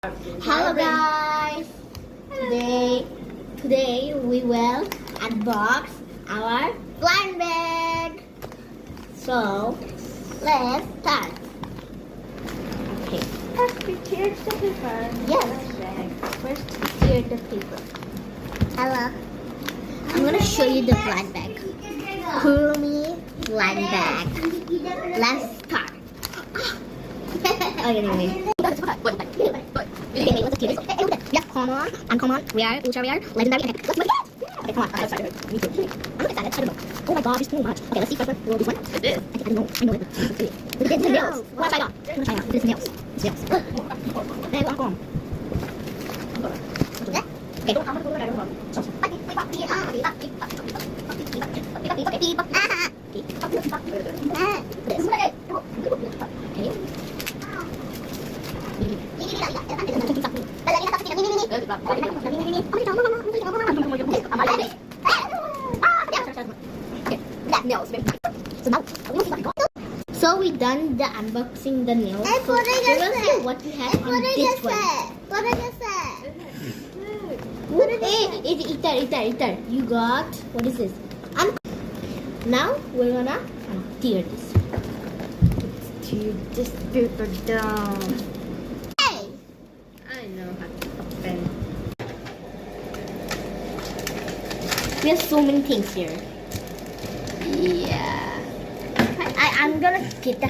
Hello guys! Today we will unbox our blind bag. So let's start. Okay. First, we teared the paper. Yes. First tear the paper. Hello. I'm gonna show you the blind bag. Kurumi blind bag. Let's start. Okay. Yes, common, uncommon, rare, ultra rare, legendary, and epic. Let's look at it. Okay, come on. I'm excited. Me too. I'm excited. I don't know. Oh my god, it's too much. Okay, let's see first one. Will this one? It is. I don't know. I know it. Look at the nails. What have I got? I'm gonna try out. This is nails. It's nails. Hey, what come? So we done the unboxing the nails. So we will see what we have on this one. Hey, eater. You got, what is this? Now we're gonna tear this. Let's tear this paper down. Hey! I know how to open. We have so many things here. Yeah. I'm gonna get the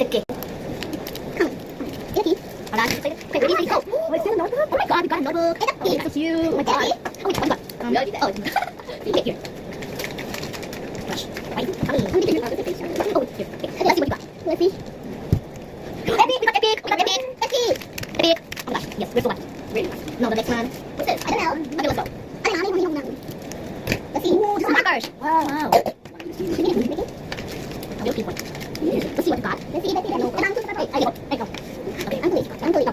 cake. Oh my god, we got a notebook. It's so cute. Oh my god. Oh, we got. Take here. Brush. Right. Oh, here. Okay, let's see what we got. Let's see. Epic, we got epic. Epic. Oh my gosh. Yes, we're so lucky. Really? No, the next one. What's this? I don't know. Okay, let's go. Let's see. Ooh, some markers. Wow. Let's see what we got. Let's see. No. I go. Okay, I'm going.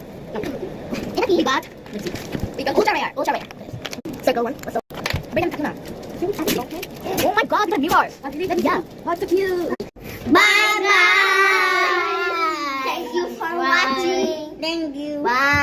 We got. Let's see. We got ultra rare. Circle one. Let's go. Bring them back. Oh my god, the mirror. Yeah. What's so cute? Bye bye. Thank you for watching. Thank you. Bye.